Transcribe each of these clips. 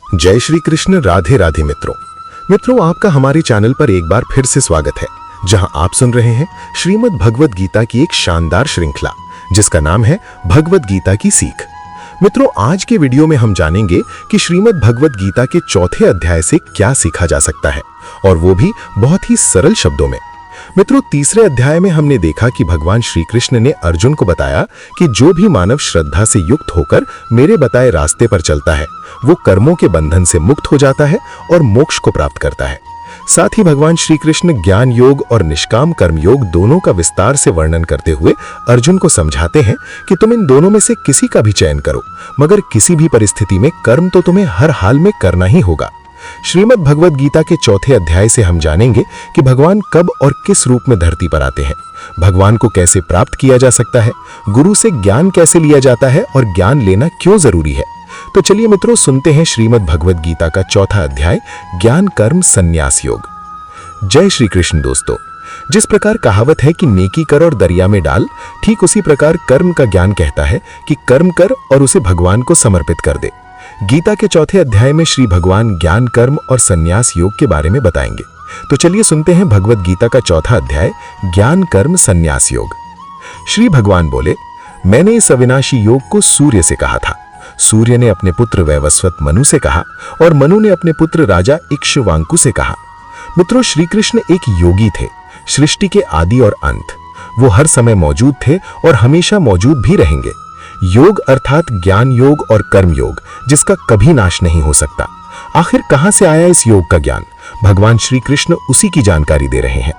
जय श्री कृष्ण। राधे राधे मित्रों आपका हमारे चैनल पर एक बार फिर से स्वागत है, जहां आप सुन रहे हैं श्रीमद् भगवद गीता की एक शानदार श्रृंखला जिसका नाम है भगवद गीता की सीख। मित्रों, आज के वीडियो में हम जानेंगे कि श्रीमद् भगवद गीता के चौथे अध्याय से क्या सीखा जा सकता है, और वो भी बहुत ही सरल शब्दों में। मित्रों, तीसरे अध्याय में हमने देखा कि भगवान श्री कृष्ण ने अर्जुन को बताया कि जो भी मानव श्रद्धा से युक्त होकर मेरे बताए रास्ते पर चलता है वो कर्मों के बंधन से मुक्त हो जाता है और मोक्ष को प्राप्त करता है। साथ ही भगवान श्री कृष्ण ज्ञान योग और निष्काम कर्म योग दोनों का विस्तार से वर्णन करते हुए अर्जुन को समझाते हैं कि तुम इन दोनों में से किसी का भी चयन करो, मगर किसी भी परिस्थिति में कर्म तो तुम्हें हर हाल में करना ही होगा। श्रीमद् भगवद गीता के चौथे अध्याय से हम जानेंगे कि भगवान कब और किस रूप में धरती पर आते हैं, भगवान को कैसे प्राप्त किया जा सकता है, गुरु से ज्ञान कैसे लिया जाता है और ज्ञान लेना क्यों जरूरी है। तो चलिए मित्रों, सुनते हैं श्रीमद् भगवद गीता का चौथा अध्याय ज्ञान कर्म संन्यास योग। जय श्री कृष्ण। दोस्तों, जिस प्रकार कहावत है कि नेकी कर और दरिया में डाल, ठीक उसी प्रकार कर्म का ज्ञान कहता है कि कर्म कर और उसे भगवान को समर्पित कर दे। गीता के चौथे अध्याय में श्री भगवान ज्ञान कर्म और संन्यास योग के बारे में बताएंगे। तो चलिए सुनते हैं भगवद गीता का चौथा अध्याय ज्ञान कर्म संन्यास योग। श्री भगवान बोले, मैंने इस अविनाशी योग को सूर्य से कहा था। सूर्य ने अपने पुत्र वैवस्वत मनु से कहा और मनु ने अपने पुत्र राजा इक्ष्वाकु से कहा। मित्रों, श्री कृष्ण एक योगी थे, सृष्टि के आदि और अंत। वो हर समय मौजूद थे और हमेशा मौजूद भी रहेंगे। योग अर्थात ज्ञान योग और कर्म योग, जिसका कभी नाश नहीं हो सकता। आखिर कहां से आया इस योग का ज्ञान? भगवान श्री कृष्ण उसी की जानकारी दे रहे हैं।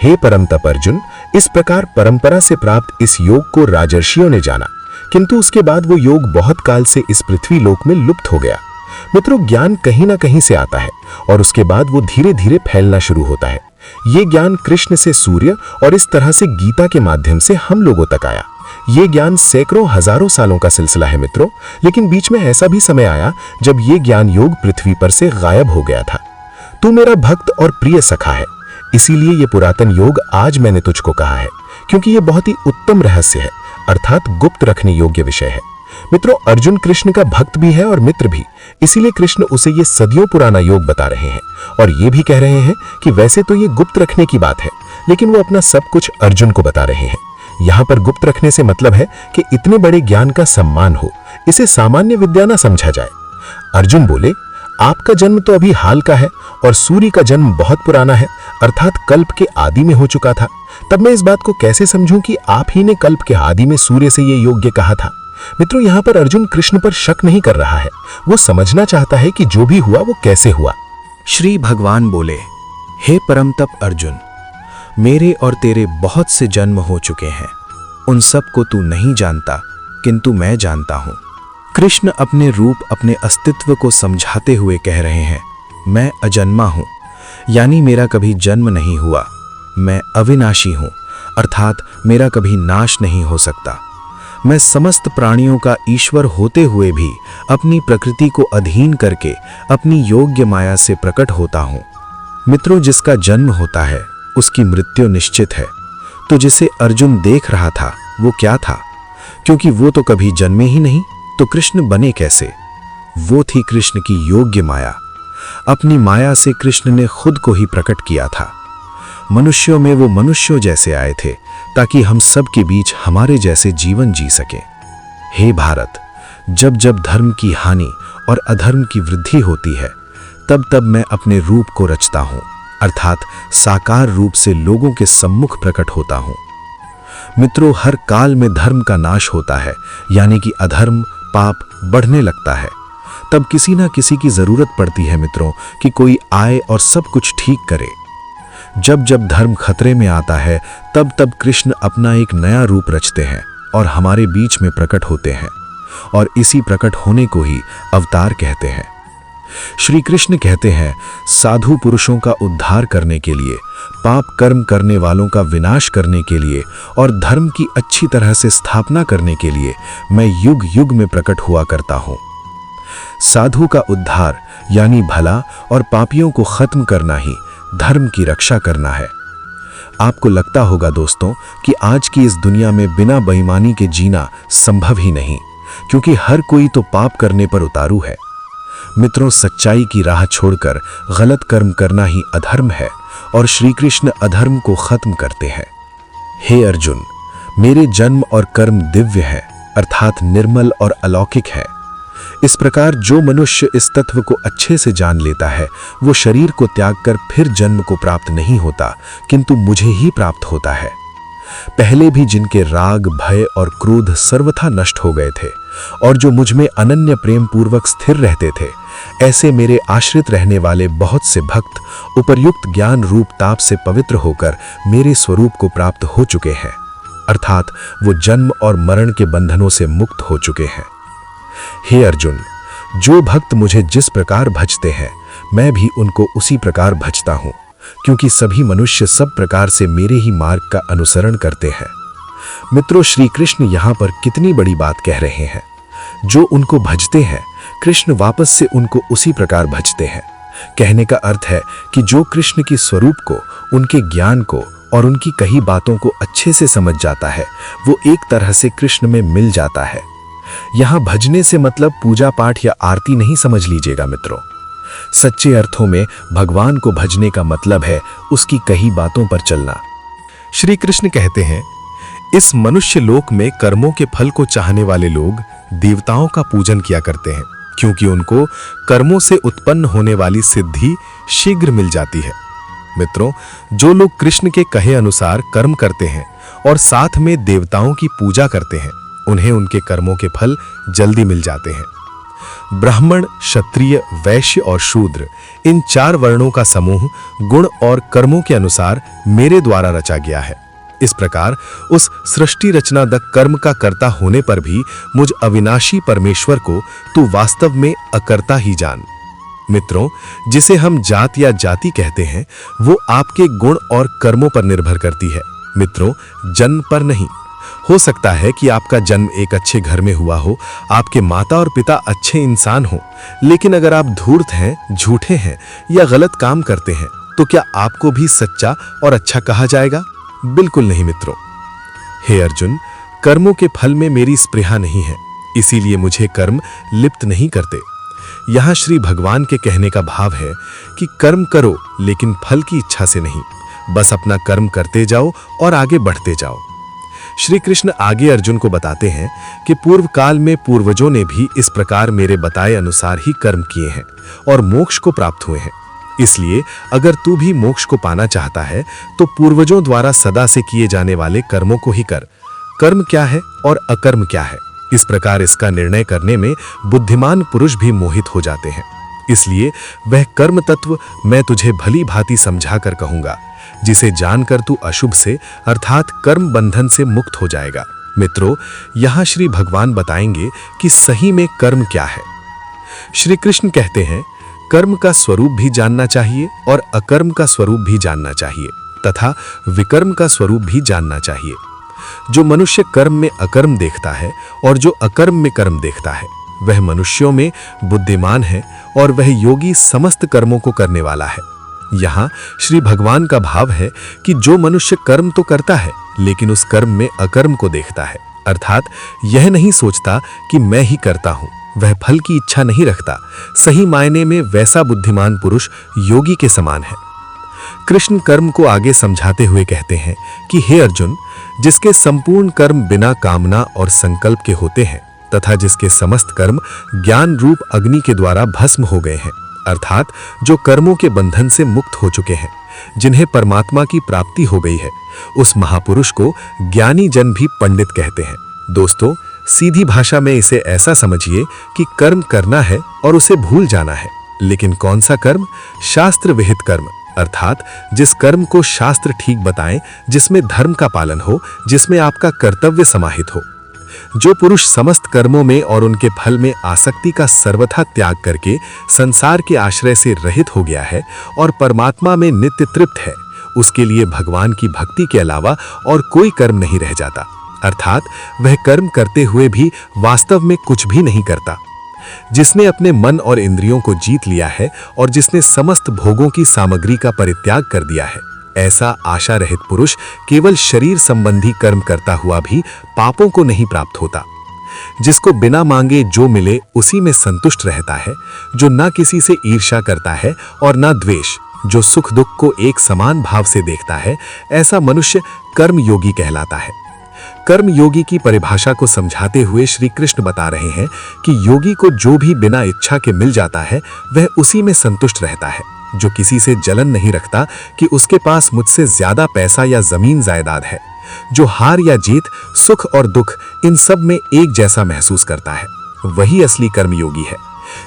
हे परम तप अर्जुन, इस प्रकार परंपरा से प्राप्त इस योग को राजर्षियों ने जाना, किंतु उसके बाद वो योग बहुत काल से इस पृथ्वी लोक में लुप्त हो गया। मित्रों, ज्ञान कहीं ना कहीं से आता है और उसके बाद वो धीरे धीरे फैलना शुरू होता है। ये ज्ञान कृष्ण से सूर्य और इस तरह से गीता के माध्यम से हम लोगों तक आया। ये ज्ञान सैकड़ों हजारों सालों का सिलसिला है मित्रों, लेकिन बीच में ऐसा भी समय आया जब ये ज्ञान योग पृथ्वी पर से गायब हो गया था। तू मेरा भक्त और प्रिय सखा है, इसीलिए ये पुरातन योग आज मैंने तुझको कहा है, क्योंकि ये बहुत ही उत्तम रहस्य है, अर्थात गुप्त रखने योग्य विषय है। मित्रों, अर्जुन कृष्ण का भक्त भी है और मित्र भी, इसीलिए कृष्ण उसे ये सदियों पुराना योग बता रहे हैं और ये भी कह रहे हैं कि वैसे तो ये गुप्त रखने की बात है, लेकिन वो अपना सब कुछ अर्जुन को बता रहे हैं। यहां पर गुप्त रखने से मतलब है कि इतने बड़े ज्ञान का सम्मान हो, इसे सामान्य विद्या ना समझा जाए। अर्जुन बोले, आपका जन्म तो अभी हाल का है और सूर्य का जन्म बहुत पुराना है, अर्थात कल्प के आदि में हो चुका था। तब मैं इस बात को कैसे समझूं कि आप ही ने कल्प के आदि में सूर्य से ये योग्य कहा था? मित्रों, यहां पर अर्जुन कृष्ण पर शक नहीं कर रहा है, वो समझना चाहता है कि जो भी हुआ वो कैसे हुआ। श्री भगवान बोले, हे परम तप अर्जुन, मेरे और तेरे बहुत से जन्म हो चुके हैं, उन सब को तू नहीं जानता, किंतु मैं जानता हूं। कृष्ण अपने रूप, अपने अस्तित्व को समझाते हुए कह रहे हैं, मैं अजन्मा हूं, यानी मेरा कभी जन्म नहीं हुआ। मैं अविनाशी हूं, अर्थात मेरा कभी नाश नहीं हो सकता। मैं समस्त प्राणियों का ईश्वर होते हुए भी अपनी प्रकृति को अधीन करके अपनी योग्य माया से प्रकट होता हूं। मित्रों, जिसका जन्म होता है उसकी मृत्यु निश्चित है। तो जिसे अर्जुन देख रहा था वो क्या था? क्योंकि वो तो कभी जन्मे ही नहीं, तो कृष्ण बने कैसे? वो थी कृष्ण की योग्य माया। अपनी माया से कृष्ण ने खुद को ही प्रकट किया था। मनुष्यों में वो मनुष्यों जैसे आए थे ताकि हम सब के बीच हमारे जैसे जीवन जी सके। हे भारत, जब जब धर्म की हानि और अधर्म की वृद्धि होती है, तब तब मैं अपने रूप को रचता हूं, अर्थात साकार रूप से लोगों के सम्मुख प्रकट होता हूं। मित्रों, हर काल में धर्म का नाश होता है, यानी कि अधर्म पाप बढ़ने लगता है। तब किसी ना किसी की जरूरत पड़ती है मित्रों कि कोई आए और सब कुछ ठीक करे। जब जब धर्म खतरे में आता है, तब तब कृष्ण अपना एक नया रूप रचते हैं और हमारे बीच में प्रकट होते हैं, और इसी प्रकट होने को ही अवतार कहते हैं। श्री कृष्ण कहते हैं, साधु पुरुषों का उद्धार करने के लिए, पाप कर्म करने वालों का विनाश करने के लिए और धर्म की अच्छी तरह से स्थापना करने के लिए मैं युग युग में प्रकट हुआ करता हूं। साधु का उद्धार यानी भला और पापियों को खत्म करना ही धर्म की रक्षा करना है। आपको लगता होगा दोस्तों कि आज की इस दुनिया में बिना बेईमानी के जीना संभव ही नहीं, क्योंकि हर कोई तो पाप करने पर उतारू है। मित्रों, सच्चाई की राह छोड़कर गलत कर्म करना ही अधर्म है और श्री कृष्ण अधर्म को खत्म करते हैं। हे अर्जुन, मेरे जन्म और कर्म दिव्य है, अर्थात निर्मल और अलौकिक है। इस प्रकार जो मनुष्य इस तत्व को अच्छे से जान लेता है वो शरीर को त्याग कर फिर जन्म को प्राप्त नहीं होता, किंतु मुझे ही प्राप्त होता है। पहले भी जिनके राग, भय और क्रोध सर्वथा नष्ट हो गए थे और जो मुझ में अनन्य प्रेम पूर्वक स्थिर रहते थे, ऐसे मेरे आश्रित रहने वाले बहुत से भक्त उपर्युक्त ज्ञान रूप ताप से पवित्र होकर मेरे स्वरूप को प्राप्त हो चुके हैं, अर्थात वो जन्म और मरण के बंधनों से मुक्त हो चुके हैं। हे अर्जुन, जो भक्त मुझे जिस प्रकार भजते हैं मैं भी उनको उसी प्रकार भजता हूं, क्योंकि सभी मनुष्य सब प्रकार से मेरे ही मार्ग का अनुसरण करते हैं। मित्रों, श्री कृष्ण यहाँ पर कितनी बड़ी बात कह रहे हैं। जो उनको भजते हैं कृष्ण वापस से उनको उसी प्रकार भजते हैं। कहने का अर्थ है कि जो कृष्ण की स्वरूप को, उनके ज्ञान को और उनकी कही बातों को अच्छे से समझ जाता है वो एक तरह से कृष्ण में मिल जाता है। यहाँ भजने से मतलब पूजा पाठ या आरती नहीं समझ लीजिएगा मित्रों। सच्चे अर्थों में भगवान को भजने का मतलब है उसकी कही बातों पर चलना। श्री कृष्ण कहते हैं, इस मनुष्य लोक में कर्मों के फल को चाहने वाले लोग देवताओं का पूजन किया करते हैं, क्योंकि उनको कर्मों से उत्पन्न होने वाली सिद्धि शीघ्र मिल जाती है। मित्रों, जो लोग कृष्ण के कहे अनुसार कर्म करते हैं और साथ में देवताओं की पूजा करते हैं, उन्हें उनके कर्मों के फल जल्दी मिल जाते हैं। ब्राह्मण, क्षत्रिय, वैश्य और शूद्र, इन 4 वर्णों का समूह गुण और कर्मों के अनुसार मेरे द्वारा रचा गया है। इस प्रकार उस सृष्टि रचना द कर्म का कर्ता होने पर भी मुझ अविनाशी परमेश्वर को तू वास्तव में अकर्ता ही जान। मित्रों, जिसे हम जात या जाति कहते हैं वो आपके गुण और कर्मों पर निर्भर करती है मित्रों, जन्म पर नहीं। हो सकता है कि आपका जन्म एक अच्छे घर में हुआ हो, आपके माता और पिता अच्छे इंसान हो, लेकिन अगर आप धूर्त हैं, झूठे हैं या गलत काम करते हैं तो क्या आपको भी सच्चा और अच्छा कहा जाएगा? बिल्कुल नहीं मित्रों। हे अर्जुन, कर्मों के फल में मेरी स्पृहा नहीं है, इसीलिए मुझे कर्म लिप्त नहीं करते। यहाँ श्री भगवान के कहने का भाव है कि कर्म करो लेकिन फल की इच्छा से नहीं, बस अपना कर्म करते जाओ और आगे बढ़ते जाओ। श्री कृष्ण आगे अर्जुन को बताते हैं कि पूर्व काल में पूर्वजों ने भी इस प्रकार मेरे बताए अनुसार ही कर्म किए हैं और मोक्ष को प्राप्त हुए हैं। इसलिए अगर तू भी मोक्ष को पाना चाहता है तो पूर्वजों द्वारा सदा से किए जाने वाले कर्मों को ही कर। कर्म क्या है और अकर्म क्या है, इस प्रकार इसका निर्णय करने में बुद्धिमान पुरुष भी मोहित हो जाते हैं। इसलिए वह कर्म तत्व मैं तुझे भली भांति समझा कर कहूंगा, जिसे जानकर तू अशुभ से अर्थात कर्म बंधन से मुक्त हो जाएगा। मित्रों, यहाँ श्री भगवान बताएंगे कि सही में कर्म क्या है। श्री कृष्ण कहते हैं, कर्म का स्वरूप भी जानना चाहिए और अकर्म का स्वरूप भी जानना चाहिए तथा विकर्म का स्वरूप भी जानना चाहिए। जो मनुष्य कर्म में अकर्म देखता है और जो अकर्म में कर्म देखता है वह मनुष्यों में बुद्धिमान है और वह योगी समस्त कर्मों को करने वाला है। यहाँ श्री भगवान का भाव है कि जो मनुष्य कर्म तो करता है लेकिन उस कर्म में अकर्म को देखता है, अर्थात यह नहीं सोचता कि मैं ही करता हूँ, वह फल की इच्छा नहीं रखता, सही मायने में वैसा बुद्धिमान पुरुष योगी के समान है। कृष्ण कर्म को आगे समझाते हुए कहते हैं कि हे अर्जुन, जिसके संपूर्ण कर्म बिना कामना और संकल्प के होते हैं तथा जिसके समस्त कर्म ज्ञान रूप अग्नि के द्वारा भस्म हो गए हैं, अर्थात जो कर्मों के बंधन से मुक्त हो चुके हैं, जिन्हें परमात्मा की प्राप्ति हो गई है, उस महापुरुष को ज्ञानी जन भी पंडित कहते हैं। दोस्तों, सीधी भाषा में इसे ऐसा समझिए कि कर्म करना है और उसे भूल जाना है। लेकिन कौन सा कर्म? शास्त्र विहित कर्म, अर्थात जिस कर्म को शास्त्र ठीक बताएं, जिसमें धर्म का पालन हो, जिसमें आपका कर्तव्य समाहित हो। जो पुरुष समस्त कर्मों में और उनके फल में आसक्ति का सर्वथा त्याग करके संसार के आश्रय से रहित हो गया है और परमात्मा में नित्य तृप्त है, उसके लिए भगवान की भक्ति के अलावा और कोई कर्म नहीं रह जाता, अर्थात वह कर्म करते हुए भी वास्तव में कुछ भी नहीं करता। जिसने अपने मन और इंद्रियों को जीत लिया है और जिसने समस्त भोगों की सामग्री का परित्याग कर दिया है, ऐसा आशा रहित पुरुष केवल शरीर संबंधी कर्म करता हुआ भी पापों को नहीं प्राप्त होता। जिसको बिना मांगे जो मिले उसी में संतुष्ट रहता है, जो ना किसी से ईर्ष्या करता है और ना द्वेष, जो सुख दुख को एक समान भाव से देखता है, ऐसा मनुष्य कर्म योगी कहलाता है। कर्म योगी की परिभाषा को समझाते हुए श्री कृष्ण बता रहे हैं कि योगी को जो भी बिना इच्छा के मिल जाता है वह उसी में संतुष्ट रहता है, जो किसी से जलन नहीं रखता कि उसके पास मुझसे ज्यादा पैसा या जमीन जायदाद है, जो हार या जीत, सुख और दुख इन सब में एक जैसा महसूस करता है, वही असली कर्मयोगी है।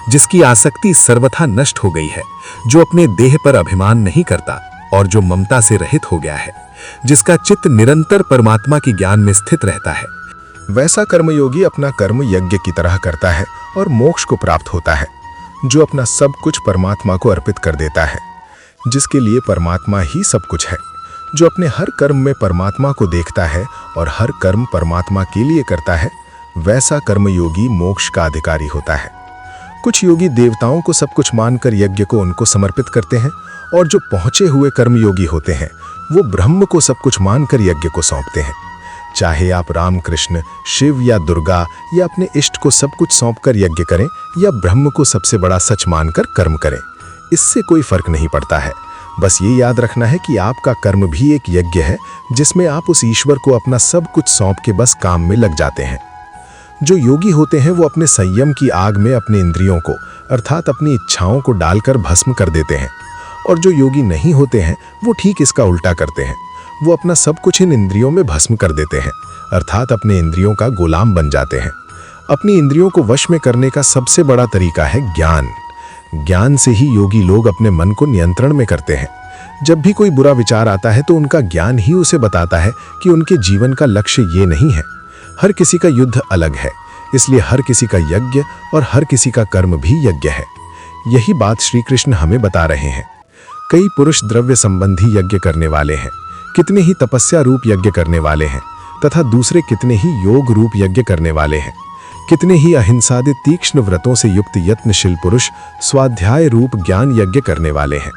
जिसकी आसक्ति सर्वथा नष्ट हो गई है, जो अपने देह पर अभिमान नहीं करता और जो ममता से रहित हो गया है, जिसका चित्त निरंतर परमात्मा की ज्ञान में स्थित रहता है। वैसा कर्मयोगी अपना कर्म यज्ञ की तरह करता है और मोक्ष को प्राप्त होता है, जो अपना सब कुछ परमात्मा को अर्पित कर देता है, जिसके लिए परमात्मा ही सब कुछ है, जो अपने हर कर्म में परमात्मा को देखता है और हर कर्म परमात्मा के लिए करता है। वैसा कर्मयोगी मोक्ष का अधिकारी होता है। कुछ योगी देवताओं को सब कुछ मानकर यज्ञ को उनको समर्पित करते हैं, और जो पहुंचे हुए कर्मयोगी होते हैं वो ब्रह्म को सब कुछ मानकर यज्ञ को सौंपते हैं। चाहे आप राम कृष्ण, शिव या दुर्गा या अपने इष्ट को सब कुछ सौंपकर यज्ञ करें या ब्रह्म को सबसे बड़ा सच मानकर कर्म करें, इससे कोई फर्क नहीं पड़ता है। बस ये याद रखना है कि आपका कर्म भी एक यज्ञ है, जिसमें आप उस ईश्वर को अपना सब कुछ सौंप के बस काम में लग जाते हैं। जो योगी होते हैं वो अपने संयम की आग में अपने इंद्रियों को अर्थात अपनी इच्छाओं को डालकर भस्म कर देते हैं, और जो योगी नहीं होते हैं वो ठीक इसका उल्टा करते हैं। वो अपना सब कुछ इन इंद्रियों में भस्म कर देते हैं, अर्थात अपने इंद्रियों का गुलाम बन जाते हैं। अपनी इंद्रियों को वश में करने का सबसे बड़ा तरीका है ज्ञान। ज्ञान से ही योगी लोग अपने मन को नियंत्रण में करते हैं। जब भी कोई बुरा विचार आता है तो उनका ज्ञान ही उसे बताता है कि उनके जीवन का लक्ष्य ये नहीं है। हर किसी का युद्ध अलग है, इसलिए हर किसी का यज्ञ और हर किसी का कर्म भी यज्ञ है। यही बात श्री कृष्ण हमें बता रहे हैं। कई पुरुष द्रव्य संबंधी यज्ञ करने वाले हैं, कितने ही तपस्या रूप यज्ञ करने वाले हैं, तथा दूसरे कितने ही योग रूप यज्ञ करने वाले हैं। कितने ही अहिंसादित तीक्ष्ण व्रतों से युक्त यत्नशील पुरुष स्वाध्याय रूप ज्ञान यज्ञ करने वाले हैं।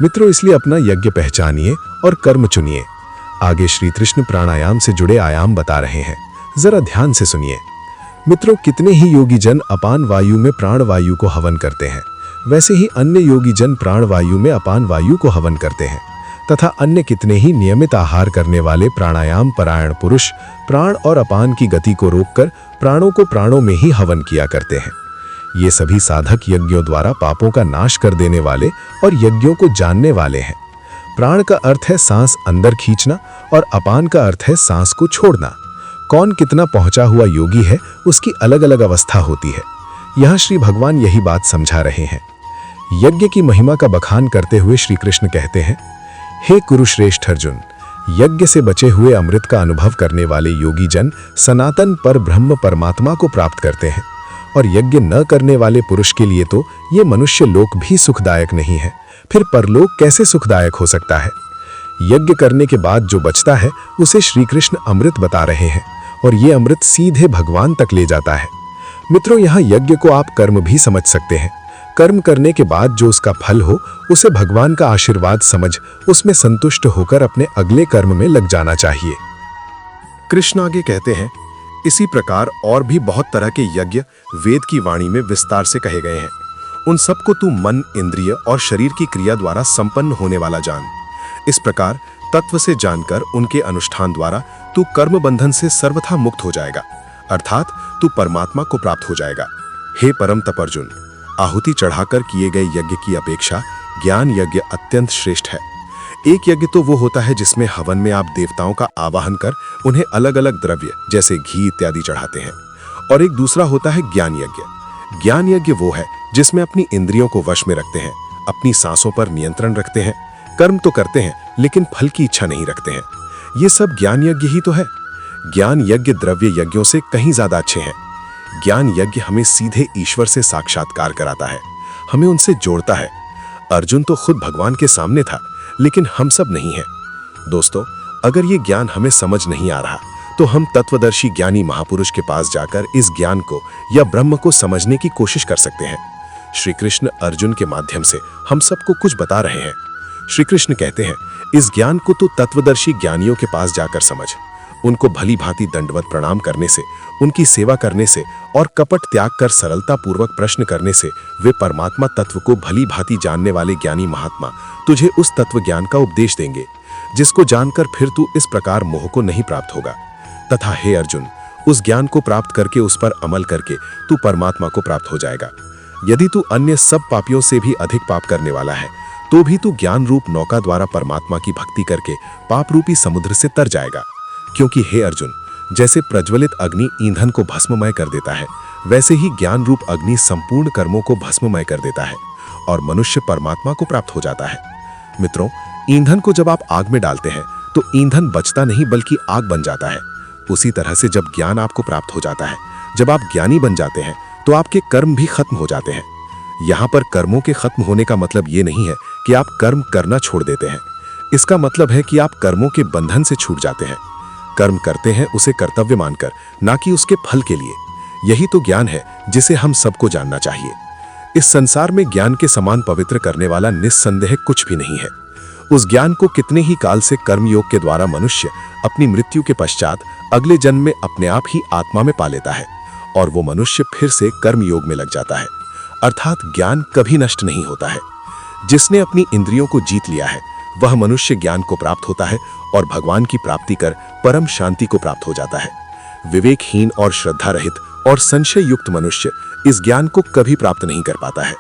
मित्रों, इसलिए अपना यज्ञ पहचानिए और कर्म चुनिए। आगे श्री कृष्ण प्राणायाम से जुड़े आयाम बता रहे हैं, जरा ध्यान से सुनिए। मित्रों, कितने ही योगी जन अपान वायु में प्राण वायु को हवन करते हैं, वैसे ही अन्य योगी जन प्राण वायु में अपान वायु को हवन करते हैं, तथा अन्य कितने ही नियमित आहार करने वाले प्राणायाम परायण पुरुष प्राण और अपान की गति को रोककर प्राणों को प्राणों में ही हवन किया करते हैं। ये सभी साधक यज्ञों द्वारा पापों का नाश कर देने वाले और यज्ञों को जानने वाले हैं। प्राण का अर्थ है सांस अंदर खींचना और अपान का अर्थ है सांस को छोड़ना। कौन कितना पहुंचा हुआ योगी है उसकी अलग अलग अवस्था होती है। यहाँ श्री भगवान यही बात समझा रहे हैं। यज्ञ की महिमा का बखान करते हुए श्री कृष्ण कहते हैं, हे कुरुश्रेष्ठ अर्जुन, यज्ञ से बचे हुए अमृत का अनुभव करने वाले योगी जन सनातन पर ब्रह्म परमात्मा को प्राप्त करते हैं, और यज्ञ न करने वाले पुरुष के लिए तो ये मनुष्य लोक भी सुखदायक नहीं है, फिर परलोक कैसे सुखदायक हो सकता है। यज्ञ करने के बाद जो बचता है उसे श्री कृष्ण अमृत बता रहे हैं, और ये अमृत सीधे भगवान तक ले जाता है। मित्रों, यहाँ यज्ञ को आप कर्म भी समझ सकते हैं। कर्म करने के बाद जो उसका फल हो उसे भगवान का आशीर्वाद समझ उसमें संतुष्ट होकर अपने अगले कर्म में लग जाना चाहिए। कृष्ण आगे कहते हैं, इसी प्रकार और भी बहुत तरह के यज्ञ वेद की वाणी में विस्तार से कहे गए हैं। उन सबको तू मन, इंद्रिय और शरीर की क्रिया द्वारा संपन्न होने वाला जान। इस प्रकार तत्व से जानकर उनके अनुष्ठान द्वारा तू कर्म बंधन से सर्वथा मुक्त हो जाएगा, अर्थात तू परमात्मा को प्राप्त हो जाएगा। हे परम तप अर्जुन, आहुति चढ़ाकर किए गए यज्ञ की अपेक्षा ज्ञान यज्ञ अत्यंत श्रेष्ठ है। एक यज्ञ तो वो होता है जिसमें हवन में आप देवताओं का आवाहन कर उन्हें अलग अलग द्रव्य जैसे घी इत्यादि चढ़ाते हैं, और एक दूसरा होता है ज्ञान यज्ञ। ज्ञान यज्ञ वो है जिसमें अपनी इंद्रियों को वश में रखते हैं, अपनी सांसों पर नियंत्रण रखते हैं, कर्म तो करते हैं लेकिन फल की इच्छा नहीं रखते हैं। ये सब ज्ञान यज्ञ ही तो है। ज्ञान यज्ञ द्रव्य यज्ञों से कहीं ज्यादा अच्छे हैं। ज्ञान यज्ञ हमें सीधे ईश्वर से साक्षात्कार कराता है, हमें उनसे जोड़ता है। अर्जुन तो खुद भगवान के सामने था, लेकिन हम सब नहीं हैं। दोस्तों, अगर ये ज्ञान हमें समझ नहीं आ रहा तो हम तत्वदर्शी ज्ञानी महापुरुष के पास जाकर इस ज्ञान को या ब्रह्म को समझने की कोशिश कर सकते हैं। श्री कृष्ण अर्जुन के माध्यम से हम सबको कुछ बता रहे हैं। श्री कृष्ण कहते हैं, इस ज्ञान को तो तत्वदर्शी ज्ञानियों के पास जाकर समझ। उनको भली भांति दंडवत प्रणाम करने से, उनकी सेवा करने से और कपट त्याग कर सरलता पूर्वक प्रश्न करने से वे परमात्मा तत्व को भली भांति जानने वाले ज्ञानी महात्मा तुझे उस तत्व ज्ञान का उपदेश देंगे जिसको जानकर फिर तू इस प्रकार मोह को नहीं प्राप्त होगा। तथा हे अर्जुन, उस ज्ञान को प्राप्त करके उस पर अमल करके तू परमात्मा को प्राप्त हो जाएगा। यदि तू अन्य सब पापियों से भी अधिक पाप करने वाला है तो भी तू ज्ञान रूप नौका द्वारा परमात्मा की भक्ति करके पाप रूपी समुद्र से तर जाएगा। क्योंकि हे अर्जुन, जैसे प्रज्वलित अग्नि ईंधन को भस्ममय कर देता है, वैसे ही ज्ञान रूप अग्नि संपूर्ण कर्मों को भस्ममय कर देता है और मनुष्य परमात्मा को प्राप्त हो जाता है। मित्रों, ईंधन को जब आप आग में डालते हैं तो ईंधन बचता नहीं बल्कि आग बन जाता है। उसी तरह से जब ज्ञान आपको प्राप्त हो जाता है, जब आप ज्ञानी बन जाते हैं तो आपके कर्म भी खत्म हो जाते हैं। यहाँ पर कर्मों के खत्म होने का मतलब ये नहीं है कि आप कर्म करना छोड़ देते हैं। इसका मतलब है कि आप कर्मों के बंधन से छूट जाते हैं। कर्म करते हैं उसे कर्तव्य मानकर, ना कि उसके फल के लिए। यही तो ज्ञान है जिसे हम सबको जानना चाहिए। इस संसार में ज्ञान के समान पवित्र करने वाला निस्संदेह कुछ भी नहीं है। उस ज्ञान को कितने ही काल से कर्मयोग के द्वारा मनुष्य अपनी मृत्यु के पश्चात अगले जन्म में अपने आप ही आत्मा में पा लेता है और वो मनुष्य फिर से कर्मयोग में लग जाता है। अर्थात ज्ञान कभी नष्ट नहीं होता है। जिसने अपनी इंद्रियों को जीत लिया है वह मनुष्य ज्ञान को प्राप्त होता है और भगवान की प्राप्ति कर परम शांति को प्राप्त हो जाता है। विवेकहीन और श्रद्धा रहित और संशय युक्त मनुष्य इस ज्ञान को कभी प्राप्त नहीं कर पाता है।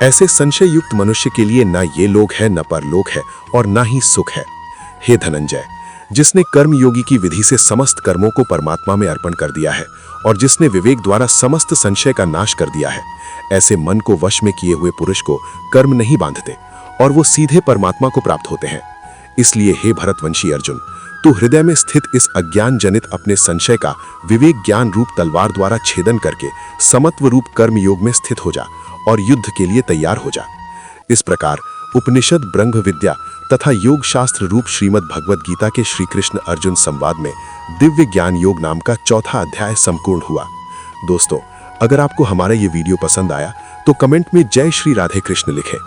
ऐसे संशय युक्त मनुष्य के लिए ना ये लोक है, न परलोक है और ना ही सुख है। हे धनंजय, जिसने कर्म योगी की विधि से समस्त कर्मों को परमात्मा में अर्पण कर दिया है और जिसने विवेक द्वारा समस्त संशय का नाश कर दिया है, ऐसे मन को वश में किए हुए पुरुष को कर्म नहीं बांधते और वो सीधे परमात्मा को प्राप्त होते हैं। इसलिए हे भरतवंशी अर्जुन, तू हृदय में स्थित इस अज्ञान जनित अपने संशय का विवेक ज्ञान रूप तलवार द्वारा छेदन करके समत्व रूप कर्म योग में स्थित हो जा और युद्ध के लिए तैयार हो जा। इस प्रकार उपनिषद, ब्रह्म विद्या तथा योग शास्त्र रूप श्रीमद् भगवद गीता के श्री कृष्ण अर्जुन संवाद में दिव्य ज्ञान योग नाम का चौथा अध्याय संपूर्ण हुआ। दोस्तों, अगर आपको हमारा ये वीडियो पसंद आया तो कमेंट में जय श्री राधे कृष्ण लिखें